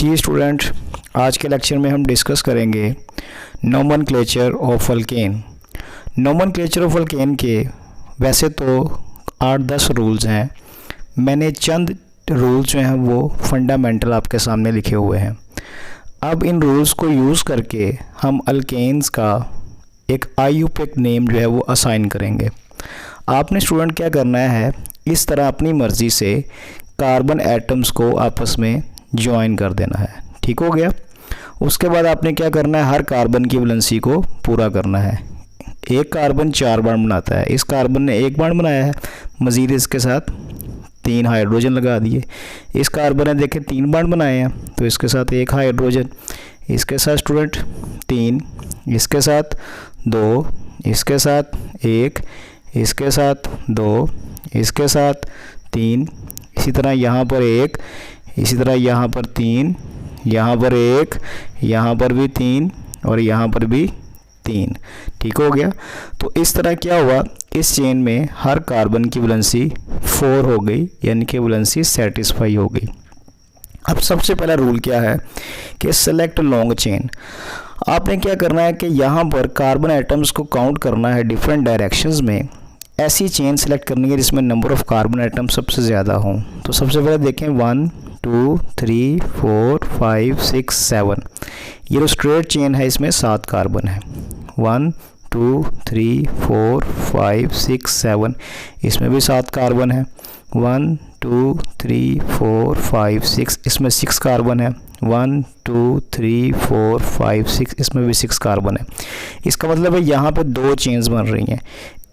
जी student, आज के lecture में हम डिस्कस करेंगे nomenclature of alkane. Nomenclature of alkane के वैसे तो 8-10 रूल्स हैं। मैंने चंद रूल्स जो हैं वो फंडामेंटल आपके सामने लिखे हुए हैं। अब इन रूल्स को यूज़ करके हम अल्केन्स का एक आईयूपीएसी नेम जो है वो असाइन करेंगे। आपने स्टूडेंट क्या करना है, इस तरह अपनी मर्ज़ी से कार्बन एटम्स को आपस में ज्वाइन कर देना है। ठीक हो गया। उसके बाद आपने क्या करना है, हर कार्बन की वैलेंसी को पूरा करना है। एक कार्बन 4 बॉन्ड बनाता है, इस कार्बन ने 1 बॉन्ड बनाया है, मज़ीद इसके साथ 3 हाइड्रोजन लगा दिए। इस कार्बन ने देखें 3 बॉन्ड बनाए हैं, तो इसके साथ 1 हाइड्रोजन, इसके साथ स्टूडेंट 3, इसके साथ 2, इसके साथ 1, इसके साथ 2, इसके साथ 3, इसी तरह यहाँ पर 1, इसी तरह यहाँ पर 3, यहाँ पर 1, यहाँ पर भी 3 और यहाँ पर भी 3। ठीक हो गया। तो इस तरह क्या हुआ, इस चेन में हर कार्बन की वैलेंसी 4 हो गई, यानी कि वैलेंसी सेटिस्फाई हो गई। अब सबसे पहला रूल क्या है कि सेलेक्ट लॉन्ग चेन। आपने क्या करना है कि यहाँ पर कार्बन एटम्स को काउंट करना है डिफरेंट डायरेक्शंस में। ऐसी चेन सेलेक्ट करनी है जिसमें नंबर ऑफ़ कार्बन एटम सबसे ज़्यादा हों। तो सबसे पहले देखें 1 2 3 4 5 6 7, ये जो स्ट्रेट चेन है इसमें 7 कार्बन है। 1 2 3 4 5 6 7, इसमें भी 7 कार्बन है। 1 2 3 4 5 6, इसमें 6 कार्बन है। 1 2 3 4 5 6, इसमें भी 6 कार्बन है। इसका मतलब है यहाँ पे 2 चेन्स बन रही हैं,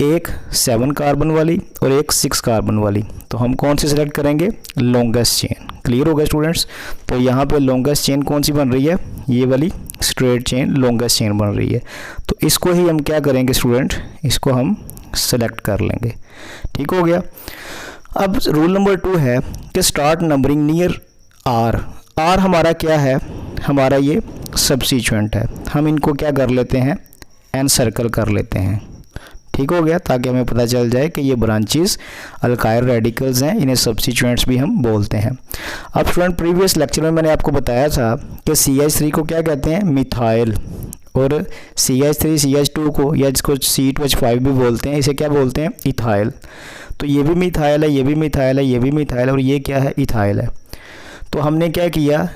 एक 7 कार्बन वाली और एक 6 कार्बन वाली। तो हम कौन सी सेलेक्ट करेंगे, लॉन्गेस्ट चेन। क्लियर हो गया स्टूडेंट्स। तो यहाँ पे लॉन्गेस्ट चेन कौन सी बन रही है, ये वाली स्ट्रेट चेन लॉन्गेस्ट चेन बन रही है। तो इसको ही हम क्या करेंगे स्टूडेंट, इसको हम सेलेक्ट कर लेंगे। ठीक हो गया। अब रूल नंबर 2 है कि start numbering near R. R हमारा क्या है, हमारा ये सब्स्टिट्यूएंट है। हम इनको क्या कर लेते हैं, एन सर्कल कर लेते हैं। ठीक हो गया, ताकि हमें पता चल जाए कि ये ब्रांचेस अल्काइल रेडिकल्स हैं, इन्हें सब्स्टिट्यूएंट्स भी हम बोलते हैं। अब स्टूडेंट, प्रीवियस लेक्चर में मैंने आपको बताया था कि CH3 को क्या कहते हैं, मिथाइल, और CH3 CH2 को, या जिसको C2H5 भी बोलते हैं, इसे क्या बोलते हैं, इथाइल। तो ये भी मिथाइल है, ये भी मिथाइल है, ये भी मिथाइल है, और ये क्या है, इथाइल है। तो हमने क्या किया,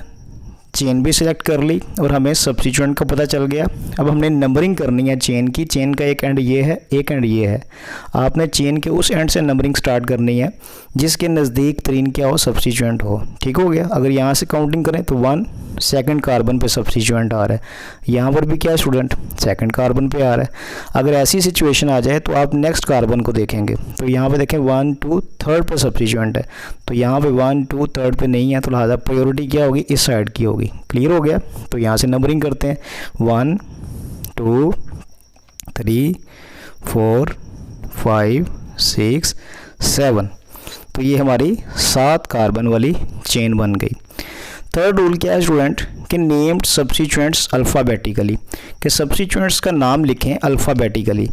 चेन भी सिलेक्ट कर ली और हमें सब्स्टिट्यूएंट का पता चल गया। अब हमने नंबरिंग करनी है चेन की। चेन का एक एंड ये है, एक एंड ये है। आपने चेन के उस एंड से नंबरिंग स्टार्ट करनी है जिसके नज़दीक तरीन क्या हो, सब्स्टिट्यूएंट हो। ठीक हो गया। अगर यहाँ से काउंटिंग करें तो 1 सेकंड कार्बन पे सब्स्टिट्यूएंट आ रहा है, यहाँ पर भी क्या है स्टूडेंट, सेकंड कार्बन पे आ रहा है। अगर ऐसी सिचुएशन आ जाए तो आप नेक्स्ट कार्बन को देखेंगे, तो यहाँ पे देखें 1 2 3 पे सब्स्टिट्यूएंट है, तो यहाँ पे 1 2 3 पे नहीं है, तो लिहाजा प्रायोरिटी क्या होगी, इस साइड की होगी। क्लियर हो गया। तो यहाँ से नंबरिंग करते हैं 1 2 3 4 5 6 7। तो ये हमारी 7 कार्बन वाली चेन बन गई। थर्ड रूल क्या है स्टूडेंट, कि नेम्ड सब्स्टिट्यूएंट्स अल्फ़ाबेटिकली, कि सब्स्टिट्यूएंट्स का नाम लिखें अल्फ़ाबेटिकली।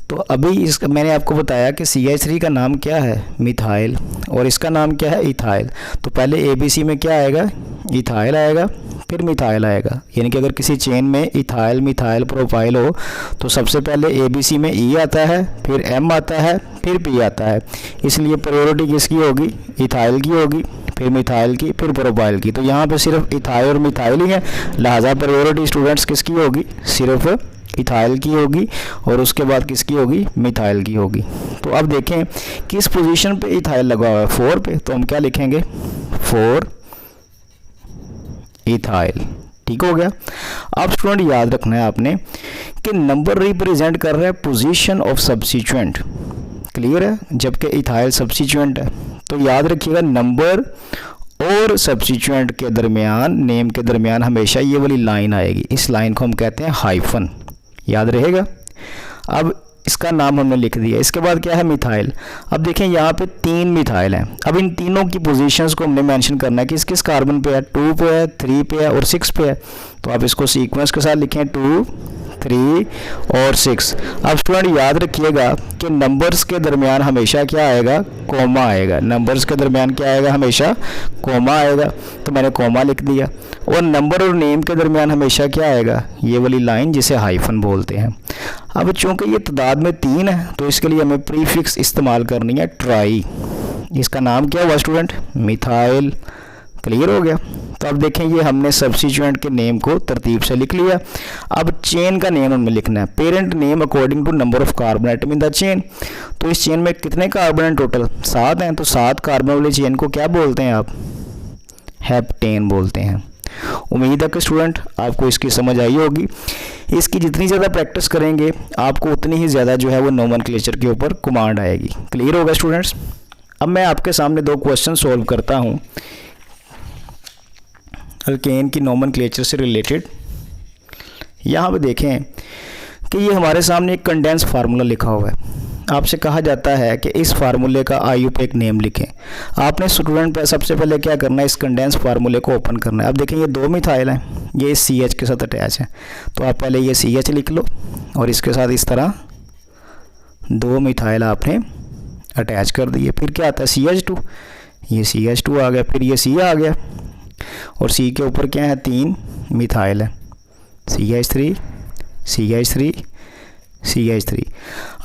तो अभी इसका मैंने आपको बताया कि CH3 का नाम क्या है, मिथाइल, और इसका नाम क्या है, इथाइल। तो पहले ABC में क्या आएगा, इथाइल आएगा, फिर मिथाइल आएगा। यानी कि अगर किसी चेन में इथाइल मिथाइल प्रोपाइल हो तो सबसे पहले ABC में E आता है, फिर M आता है, फिर P आता है। इसलिए प्रायोरिटी किसकी होगी, इथाइल की होगी, फिर मिथाइल की, फिर प्रोपाइल की। तो यहाँ पे सिर्फ इथाइल और मिथाइल ही है, लिहाजा प्रायोरिटी स्टूडेंट्स किसकी होगी, सिर्फ इथाइल की होगी, और उसके बाद किसकी होगी, मिथाइल की होगी। तो अब देखें किस पोजीशन पे इथाइल लगा हुआ है, 4 पे, तो हम क्या लिखेंगे, 4 इथाइल। ठीक हो गया। अब स्टूडेंट याद रखना है आपने कि नंबर रिप्रेजेंट कर रहा है पोजीशन ऑफ सब्स्टिट्यूएंट। क्लियर है। जबकि इथाइल सब्स्टिट्यूएंट है, तो याद रखिएगा नंबर और सब्स्टिट्यूएंट के दरमियान, नेम के दरमियान हमेशा ये वाली लाइन आएगी। इस लाइन को हम कहते हैं हाइफन, याद रहेगा। अब इसका नाम हमने लिख दिया। इसके बाद क्या है, मिथाइल। अब देखें यहाँ पे 3 मिथाइल हैं। अब इन तीनों की पोजीशंस को हमने मेंशन करना है कि किस कार्बन पे है, 2 पे है, 3 पे है और 6 पे है। तो आप इसको सीक्वेंस के साथ लिखें 2 3 और 6। अब स्टूडेंट याद रखिएगा कि नंबर्स के दरमियान हमेशा क्या आएगा, कॉमा आएगा। नंबर्स के दरमियान क्या आएगा, हमेशा कॉमा आएगा, तो मैंने कॉमा लिख दिया। और नंबर और नेम के दरमियान हमेशा क्या आएगा, ये वाली लाइन जिसे हाइफन बोलते हैं। अब चूंकि ये तादाद में 3 है तो इसके लिए हमें प्रीफिक्स इस्तेमाल करनी है ट्राई। इसका नाम क्या हुआ स्टूडेंट, मिथाइल। क्लियर हो गया। तो अब देखें ये हमने सब्स्टिट्यूएंट के नेम को तरतीब से लिख लिया। अब चेन का नेम हमें लिखना है, parent name according to number of carbon atom in the chain. तो इस चेन में कितने कार्बन हैं टोटल, 7 हैं, तो 7 कार्बन वाली चेन को क्या बोलते हैं आप, हेप्टेन बोलते हैं। उम्मीद है कि स्टूडेंट आपको इसकी समझ आई होगी। इसकी जितनी ज़्यादा प्रैक्टिस करेंगे आपको उतनी ही ज़्यादा जो है वो नोमेनक्लेचर के ऊपर कमांड आएगी। क्लियर होगा स्टूडेंट्स। अब मैं आपके सामने 2 क्वेश्चन सॉल्व करता हूँ अल्केन की नोमेनक्लेचर से रिलेटेड। यहाँ पे देखें कि ये हमारे सामने एक कंडेंस फार्मूला लिखा हुआ है। आपसे कहा जाता है कि इस फार्मूले का आयु पे एक नेम लिखें। आपने स्टूडेंट पे सबसे पहले क्या करना है, इस कंडेंस फार्मूले को ओपन करना है। अब देखें ये 2 मिथाइल हैं, ये CH के साथ अटैच है, तो आप पहले ये CH लिख लो और इसके साथ इस तरह 2 मिथाइल आपने अटैच कर दिए। फिर क्या आता है CH2, ये CH2 आ गया, फिर ये C आ गया और C के ऊपर क्या है 3 मिथाइल है, CH3 CH3 CH3।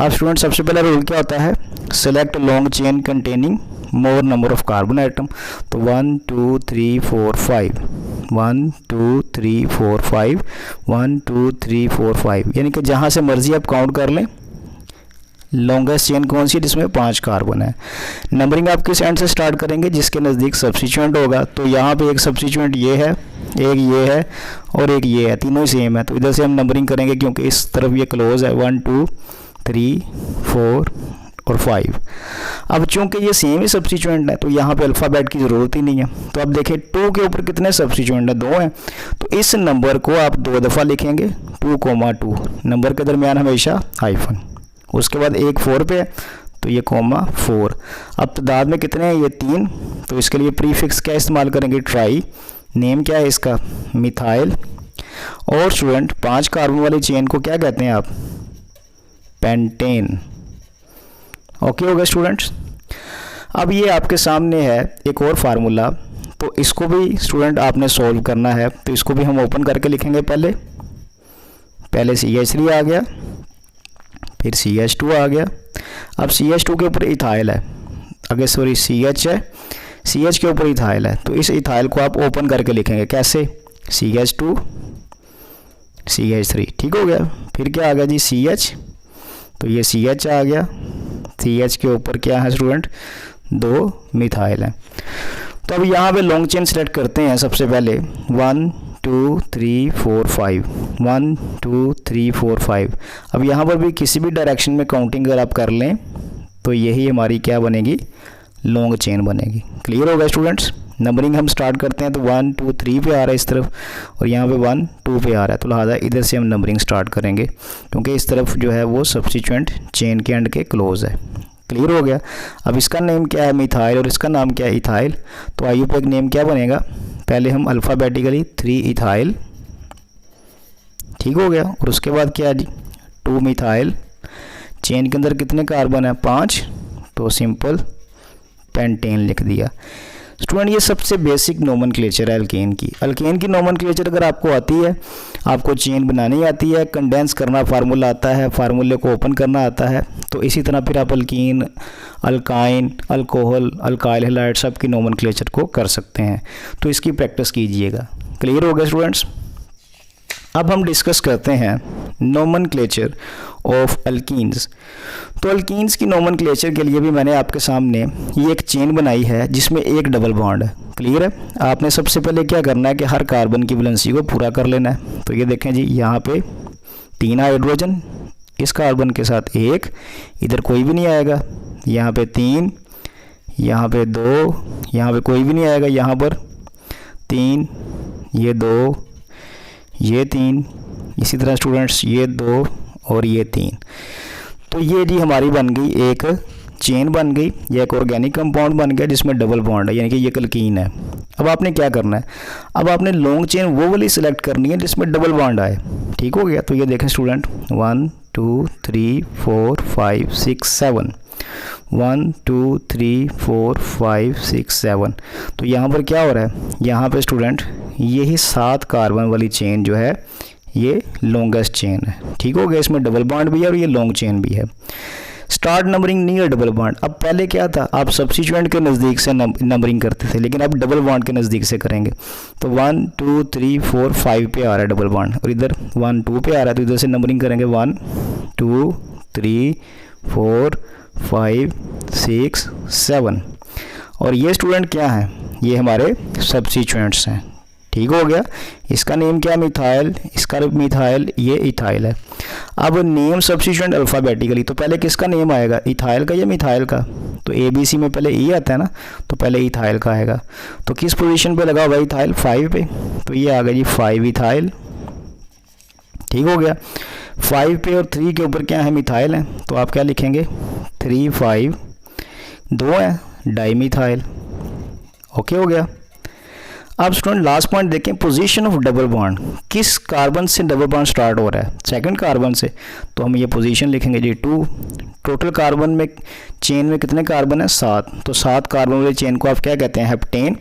अब स्टूडेंट सबसे पहला रूल क्या होता है, select long chain containing more number of carbon atom. तो 1 2 3 4 5 1 2 3 4 5 1 2 3 4 5, यानी कि जहाँ से मर्जी आप काउंट कर लें। लॉन्गेस्ट चेन कौन सी, जिसमें 5 कार्बन है। नंबरिंग आप किस एंड से स्टार्ट करेंगे, जिसके नज़दीक सब्स्टिट्यूएंट होगा। तो यहाँ पे एक सब्स्टिट्यूएंट ये है, एक ये है और एक ये है, तीनों ही सेम है, तो इधर से हम नंबरिंग करेंगे क्योंकि इस तरफ ये क्लोज है। 1 2 3 4 और 5। अब चूंकि ये सेम ही सब्स्टिट्यूएंट है तो यहाँ पे अल्फ़ाबेट की ज़रूरत ही नहीं है। तो अब देखें 2 के ऊपर कितने सब्स्टिट्यूएंट हैं, 2 हैं, तो इस नंबर को आप 2 दफ़ा लिखेंगे, 2,2। नंबर के दरमियान हमेशा हाइफन। उसके बाद एक 4 पे है तो ये कॉमा 4। अब तादाद में कितने हैं, ये 3, तो इसके लिए प्रीफिक्स क्या इस्तेमाल करेंगे, ट्राई। नेम क्या है इसका, मिथाइल। और स्टूडेंट 5 कार्बन वाली चेन को क्या कहते हैं आप, पेंटेन। ओके होगा स्टूडेंट्स। अब ये आपके सामने है एक और फार्मूला, तो इसको भी स्टूडेंट आपने सॉल्व करना है। तो इसको भी हम ओपन करके लिखेंगे। पहले CH3 आ गया, फिर CH2 आ गया। अब CH2 के ऊपर इथाइल है, अगर सॉरी CH है, CH के ऊपर इथाइल है, तो इस इथाइल को आप ओपन करके लिखेंगे कैसे, CH2 CH3, ठीक हो गया। फिर क्या आ गया जी CH, तो ये CH आ गया, CH के ऊपर क्या है स्टूडेंट, 2 मिथाइल है। तो अब यहाँ पे लॉन्ग चेन सेलेक्ट करते हैं। सबसे पहले 1 2 3 4 5 1 2 3 4 5। अब यहाँ पर भी किसी भी डायरेक्शन में काउंटिंग अगर आप कर लें तो यही हमारी क्या बनेगी, लॉन्ग चेन बनेगी। क्लियर होगा स्टूडेंट्स। नंबरिंग हम स्टार्ट करते हैं तो 1 2 3 पे आ रहा है इस तरफ, और यहाँ पे 1 2 पे आ रहा है, तो लिहाजा इधर से हम नंबरिंग स्टार्ट करेंगे क्योंकि इस तरफ जो है वो सब्स्टिट्यूएंट चेन के एंड के क्लोज है। क्लियर हो गया। अब इसका नेम क्या है, मिथाइल, और इसका नाम क्या है, इथाइल। तो आयु पे एक नेम क्या बनेगा, पहले हम अल्फ़ाबेटिकली 3 इथाइल, ठीक हो गया, और उसके बाद क्या है जी 2 मिथाइल। चेन के अंदर कितने कार्बन है, 5, तो सिंपल पेंटेन लिख दिया। स्टूडेंट ये सबसे बेसिक नोमेनक्लेचर है अल्केन की। अल्केन की नोमेनक्लेचर अगर आपको आती है, आपको चेन बनानी आती है, कंडेंस करना फार्मूला आता है, फार्मूले को ओपन करना आता है, तो इसी तरह फिर आप alkyne, alkyne, alcohol, alkyl halide सब की नोमेनक्लेचर को कर सकते हैं। तो इसकी प्रैक्टिस कीजिएगा। क्लियर हो गया स्टूडेंट्स। अब हम डिस्कस करते हैं नोमेनक्लेचर ऑफ अल्कीन्स। तो अल्कीन्स की नोमेनक्लेचर के लिए भी मैंने आपके सामने ये एक चेन बनाई है जिसमें एक डबल बॉन्ड है। क्लियर है। आपने सबसे पहले क्या करना है कि हर कार्बन की वैलेंसी को पूरा कर लेना है। तो ये देखें जी, यहाँ पे 3 हाइड्रोजन, इस कार्बन के साथ 1, इधर कोई भी नहीं आएगा, यहाँ पे 3, यहाँ पे 2, यहाँ पे कोई भी नहीं आएगा, यहाँ पर 3, ये 2, ये 3, इसी तरह स्टूडेंट्स ये 2 और ये 3। तो ये जी हमारी बन गई एक चेन बन गई या एक ऑर्गेनिक कंपाउंड बन गया जिसमें डबल बॉन्ड है, यानी कि ये एल्कीन है। अब आपने क्या करना है, अब आपने लॉन्ग चेन वो वाली सिलेक्ट करनी है जिसमें डबल बॉन्ड आए। ठीक हो गया। तो ये देखें स्टूडेंट, 1 2 3 4 5 6 7, 1 2 3 4 5 6 7। तो यहाँ पर क्या हो रहा है, यहाँ पे स्टूडेंट यही 7 कार्बन वाली चेन जो है ये लॉन्गेस्ट चेन है। ठीक हो गया, इसमें डबल बॉन्ड भी है और ये लॉन्ग चेन भी है। Start numbering near double bond. अब पहले क्या था, आप सब्स्टिट्यूएंट के नज़दीक से नंबरिंग करते थे, लेकिन अब डबल बॉन्ड के नज़दीक से करेंगे। तो 1 2 3 4 5 पे आ रहा है डबल बॉन्ड और इधर 1 2 पे आ रहा है, तो इधर से नंबरिंग करेंगे 1 2 3 4 5 6 7। और ये स्टूडेंट क्या है, ये हमारे सब्स्टिट्यूएंट्स हैं। ठीक हो गया। इसका नेम क्या है, मिथाइल, इसका मिथाइल, ये इथाइल है। अब नेम सब्स्टिट्यूएंट अल्फ़ाबेटिकली, तो पहले किसका नेम आएगा, इथाइल का या मिथाइल का। तो ABC में पहले ई आता है ना, तो पहले इथाइल का आएगा। तो किस पोजीशन पे लगा हुआ इथाइल, 5 पे, तो ये आ गया जी 5 इथाइल। ठीक हो गया। 5 पे और 3 के ऊपर क्या है, मिथाइल है, तो आप क्या लिखेंगे 3 5, 2 है डाईमिथाइल। ओके हो गया। अब स्टूडेंट लास्ट पॉइंट देखें, पोजीशन ऑफ डबल बॉन्ड, किस कार्बन से डबल बॉन्ड स्टार्ट हो रहा है, सेकंड कार्बन से। तो हम ये पोजीशन लिखेंगे जी 2। टोटल कार्बन में चेन में कितने कार्बन है, 7। तो 7 कार्बन वाले चेन को आप क्या कहते हैं, हेप्टेन।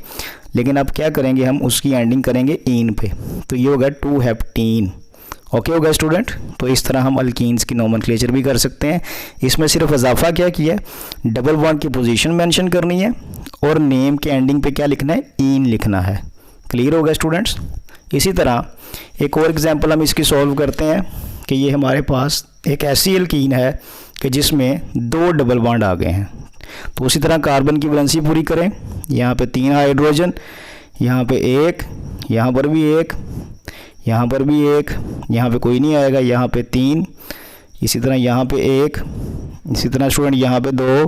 लेकिन अब क्या करेंगे, हम उसकी एंडिंग करेंगे इन पे, तो ये होगा 2 हेप्टीन। ओके होगा स्टूडेंट। तो इस तरह हम अल्कीन्स की नोमेनक्लेचर भी कर सकते हैं। इसमें सिर्फ इजाफा क्या किया है, डबल बॉन्ड की पोजीशन मेंशन करनी है और नेम के एंडिंग पे क्या लिखना है, इन लिखना है। क्लियर होगा स्टूडेंट्स। इसी तरह एक और एग्जांपल हम इसकी सॉल्व करते हैं कि ये हमारे पास एक ऐसी अल्कीन है कि जिसमें 2 डबल बॉन्ड आ गए हैं। तो उसी तरह कार्बन की वैलेंसी पूरी करें, यहाँ पे 3 हाइड्रोजन, यहाँ पे 1, यहाँ पर भी 1, यहाँ पर भी 1, यहाँ पे कोई नहीं आएगा, यहाँ पे 3, इसी तरह यहाँ पे 1, इसी तरह स्टूडेंट यहाँ पे 2,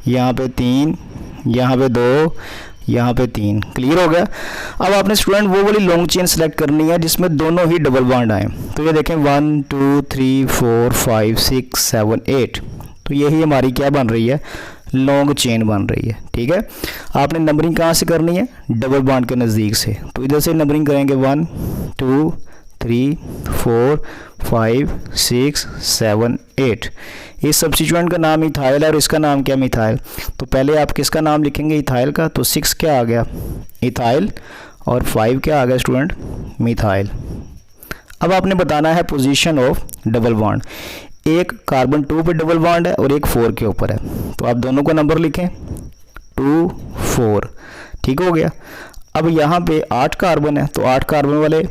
यहाँ पे 3, यहाँ पे 2, यहाँ पे 3। क्लियर हो गया। अब आपने स्टूडेंट वो वाली लॉन्ग चेन सेलेक्ट करनी है जिसमें दोनों ही डबल बॉन्ड आए। तो ये देखें 1 2 3 4 5 6 7 8। तो यही हमारी क्या बन रही है, लॉन्ग चेन बन रही है। ठीक है। आपने नंबरिंग कहाँ से करनी है, डबल बॉन्ड के नज़दीक से। तो इधर से नंबरिंग करेंगे 1 2 3 4 5 6 7 8। इस सब्स्टिट्यूएंट का नाम इथाइल है और इसका नाम क्या, मिथाइल। तो पहले आप किसका नाम लिखेंगे, इथाइल का। तो 6 क्या आ गया, इथाइल, और 5 क्या आ गया स्टूडेंट, मिथाइल। अब आपने बताना है पोजीशन ऑफ डबल बॉन्ड। एक कार्बन 2 पे डबल बॉन्ड है और एक 4 के ऊपर है, तो आप दोनों को नंबर लिखें 2 4। ठीक हो गया। अब यहाँ पे 8 कार्बन है, तो 8 कार्बन वाले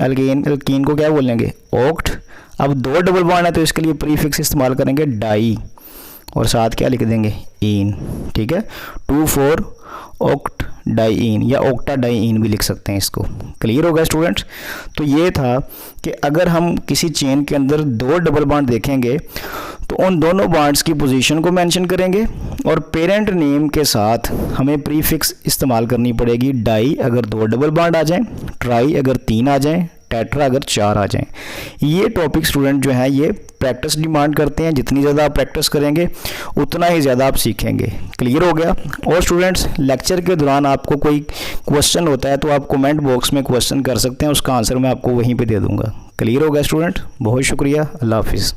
अल्कीन को क्या बोलेंगे, ऑक्ट। अब 2 डबल बॉन्ड है तो इसके लिए प्रीफिक्स इस्तेमाल करेंगे डाई, और साथ क्या लिख देंगे, इन। ठीक है, 2 4 ऑक्ट डाईइन या ऑक्टा डाईइन भी लिख सकते हैं इसको। क्लियर होगा स्टूडेंट्स। तो ये था कि अगर हम किसी चेन के अंदर 2 डबल बॉन्ड देखेंगे तो उन दोनों बॉन्ड्स की पोजीशन को मेंशन करेंगे और पेरेंट नेम के साथ हमें प्रीफिक्स इस्तेमाल करनी पड़ेगी डाई अगर 2 डबल बॉन्ड आ जाएं, ट्राई अगर 3 आ जाएं, टेट्रा अगर 4 आ जाएं। ये टॉपिक स्टूडेंट जो है ये प्रैक्टिस डिमांड करते हैं। जितनी ज़्यादा आप प्रैक्टिस करेंगे उतना ही ज़्यादा आप सीखेंगे। क्लियर हो गया। और स्टूडेंट्स लेक्चर के दौरान आपको कोई क्वेश्चन होता है तो आप कमेंट बॉक्स में क्वेश्चन कर सकते हैं, उसका आंसर मैं आपको वहीं पे दे दूंगा। क्लियर हो गया स्टूडेंट। बहुत शुक्रिया। अल्लाह हाफिज़।